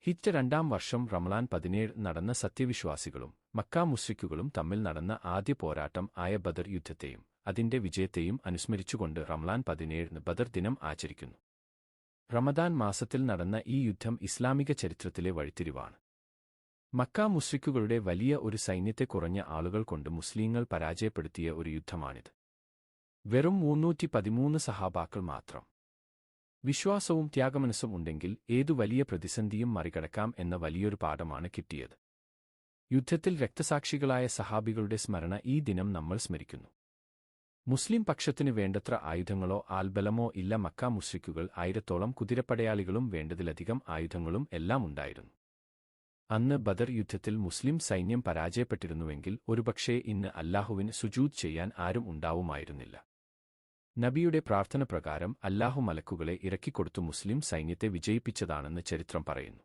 ഹിജ്റ 2-ാം വർഷം റമളാൻ 17 നടന്ന സത്യവിശ്വാസികളും മക്കാ മുശ്രിക്കുകളും തമ്മിൽ നടന്ന ആദ്യ പോരാട്ടം ആയ ബദർ യുദ്ധത്തെയും അതിന്റെ വിജയത്തെയും അനുസ്മരിച്ചുകൊണ്ട് റമളാൻ 17 ബദർ ദിനം ആചരിക്കുന്നു. റമദാൻ മാസത്തിൽ നടന്ന ഈ യുദ്ധം ഇസ്ലാമിക ചരിത്രത്തിലെ വഴിത്തിരിവാണ്. മക്കാ മുശ്രിക്കുകളുടെ വലിയ ഒരു സൈന്യത്തെ കുറഞ്ഞ ആളുകൾ കൊണ്ട് മുസ്ലിങ്ങൾ പരാജയപ്പെടുത്തിയ ഒരു യുദ്ധമാണിത്. വെറും 313 സഹാബാക്കൾ മാത്രം. വിശ്വാസവും ത്യാഗമനസ്സും ഉണ്ടെങ്കിൽ ഏതു വലിയ പ്രതിസന്ധിയും മറികടക്കാം എന്ന വലിയൊരു പാഠമാണ് കിട്ടിയത്. യുദ്ധത്തിൽ രക്തസാക്ഷികളായ സഹാബികളുടെ സ്മരണ ഈ ദിനം നമ്മൾ സ്മരിക്കുന്നു. മുസ്ലിം പക്ഷത്തിനു വേണ്ടത്ര ആയുധങ്ങളോ ആൾബലമോ ഇല്ല. മക്കാ മുശ്രിക്കുകൾ 1000-ഓളം കുതിരപ്പടയാളികളും വേണ്ടതിലധികം ആയുധങ്ങളും എല്ലാം ഉണ്ടായിരുന്നു. അന്ന് ബദർ യുദ്ധത്തിൽ മുസ്ലിം സൈന്യം പരാജയപ്പെട്ടിരുന്നുവെങ്കിൽ ഒരുപക്ഷേ ഇന്ന് അല്ലാഹുവിന് സുജൂദ് ചെയ്യാൻ ആരും ഉണ്ടാവുമായിരുന്നില്ല. നബിയുടെ പ്രാർത്ഥന പ്രകാരം അല്ലാഹു മലക്കുകളെ ഇറക്കിക്കൊടുത്തു മുസ്ലിം സൈന്യത്തെ വിജയിപ്പിച്ചതാണെന്ന് ചരിത്രം പറയുന്നു.